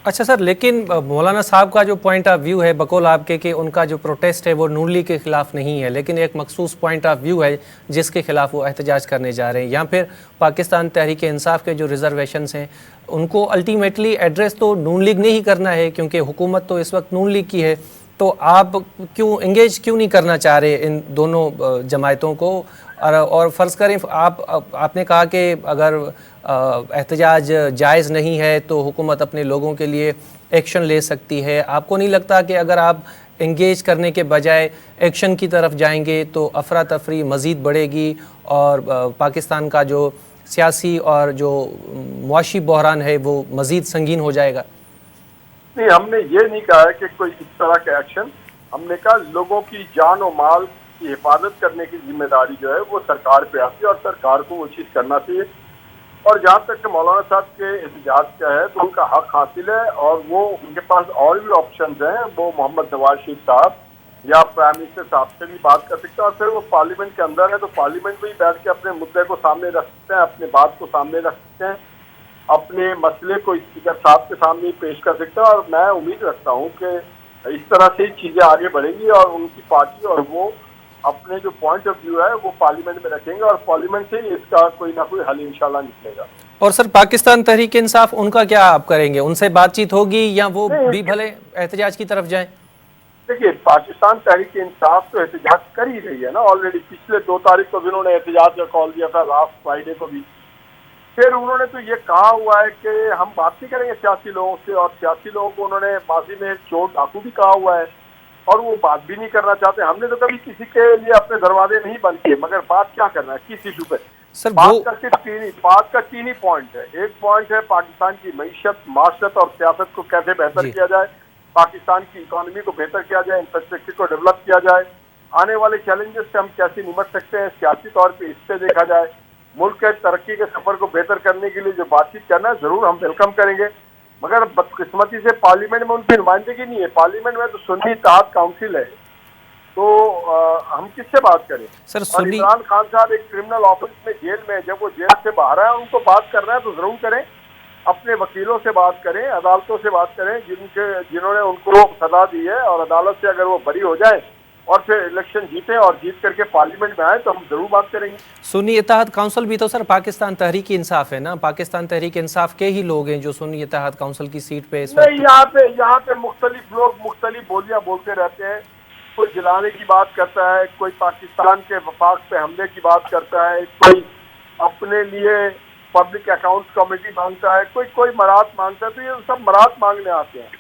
اچھا سر، لیکن مولانا صاحب کا جو پوائنٹ آف ویو ہے بقول آپ کے کہ ان کا جو پروٹیسٹ ہے وہ نون لیگ کے خلاف نہیں ہے، لیکن ایک مخصوص پوائنٹ آف ویو ہے جس کے خلاف وہ احتجاج کرنے جا رہے ہیں، یا پھر پاکستان تحریک انصاف کے جو ریزرویشنز ہیں ان کو الٹیمیٹلی ایڈریس تو نون لیگ نے ہی کرنا ہے، کیونکہ حکومت تو اس وقت نون لیگ کی ہے. تو آپ کیوں نہیں کرنا چاہ رہے ان دونوں جماعتوں کو؟ اور فرض کریں آپ نے کہا کہ اگر احتجاج جائز نہیں ہے تو حکومت اپنے لوگوں کے لیے ایکشن لے سکتی ہے. آپ کو نہیں لگتا کہ اگر آپ انگیج کرنے کے بجائے ایکشن کی طرف جائیں گے تو افراتفری مزید بڑھے گی اور پاکستان کا جو سیاسی اور جو معاشی بحران ہے وہ مزید سنگین ہو جائے گا؟ نہیں، ہم نے یہ نہیں کہا ہے کہ کوئی اس طرح کا ایکشن. ہم نے کہا لوگوں کی جان و مال کی حفاظت کرنے کی ذمہ داری جو ہے وہ سرکار پہ آتی ہے اور سرکار کو وہ چیز کرنا چاہیے. اور جہاں تک کہ مولانا صاحب کے احتجاج کا ہے تو ان کا حق حاصل ہے، اور وہ ان کے پاس اور بھی آپشنز ہیں. وہ محمد نواز شریف صاحب یا پرائم منسٹر صاحب سے بھی بات کر سکتے ہیں، اور پھر وہ پارلیمنٹ کے اندر ہے تو پارلیمنٹ میں ہی بیٹھ کے اپنے مدعے کو سامنے رکھ سکتے ہیں، اپنے بات کو سامنے رکھ سکتے ہیں، اپنے مسئلے کو اسپیکر صاحب کے سامنے پیش کر سکتا ہے. اور میں امید رکھتا ہوں کہ اس طرح سے چیزیں آگے بڑھیں گی اور ان کی پارٹی اور وہ اپنے جو پوائنٹ آف ویو ہے وہ پارلیمنٹ میں رکھیں گے، اور پارلیمنٹ سے ہی اس کا کوئی نہ کوئی حل انشاءاللہ نکلے گا. اور سر پاکستان تحریک انصاف ان کا کیا آپ کریں گے؟ ان سے بات چیت ہوگی یا وہ بھی نہیں، بھلے احتجاج کی طرف جائیں؟ دیکھیے، پاکستان تحریک انصاف تو احتجاج کر ہی رہی ہے نا آلریڈی. پچھلے 2 تاریخ کو بھی انہوں نے احتجاج کا کال دیا تھا، لاسٹ فرائیڈے کو بھی. پھر انہوں نے تو یہ کہا ہوا ہے کہ ہم بات نہیں کریں گے سیاسی لوگوں سے، اور سیاسی لوگوں کو انہوں نے ماضی میں چور ڈاکو بھی کہا ہوا ہے، اور وہ بات بھی نہیں کرنا چاہتے. ہم نے تو کبھی کسی کے لیے اپنے دروازے نہیں بند کیے، مگر بات کیا کرنا ہے کس ایشو پہ؟ سر وہ بات کا تین ہی پوائنٹ ہے. ایک پوائنٹ ہے پاکستان کی معیشت، معاشرت اور سیاست کو کیسے بہتر جی کیا جائے، پاکستان کی اکانومی کو بہتر کیا جائے، انفراسٹرکچر کو ڈیولپ کیا جائے، آنے والے چیلنجز سے ہم کیسے نمٹ سکتے ہیں سیاسی طور پہ اس سے دیکھا جائے. ملک کے ترقی کے سفر کو بہتر کرنے کے لیے جو بات چیت کرنا ہے ضرور ہم ویلکم کریں گے، مگر بدقسمتی سے پارلیمنٹ میں ان کی نمائندگی نہیں ہے. پارلیمنٹ میں تو سنی اتحاد کاؤنسل ہے، تو ہم کس سے بات کریں؟ سر اور سنی عمران خان صاحب ایک کرمنل آفس میں جیل میں، جب وہ جیل سے باہر آئے ان کو بات کرنا ہے تو ضرور کریں. اپنے وکیلوں سے بات کریں، عدالتوں سے بات کریں جنہوں نے ان کو سزا دی ہے، اور عدالت سے اگر وہ بری ہو جائیں اور پھر الیکشن جیتیں اور جیت کر کے پارلیمنٹ میں آئیں تو ہم ضرور بات کریں گے. سنی اتحاد کونسل بھی تو سر پاکستان تحریک انصاف ہے نا، پاکستان تحریک انصاف کے ہی لوگ ہیں جو سنی اتحاد کونسل کی سیٹ پہ اس نہیں، وقت. یہاں پہ مختلف لوگ مختلف بولیاں بولتے رہتے ہیں. کوئی جلانے کی بات کرتا ہے، کوئی پاکستان کے وفاق پہ حملے کی بات کرتا ہے، کوئی اپنے لیے پبلک اکاؤنٹس کمیٹی مانگتا ہے، کوئی مراد مانگتا ہے. تو یہ سب مراد مانگنے آتے ہیں.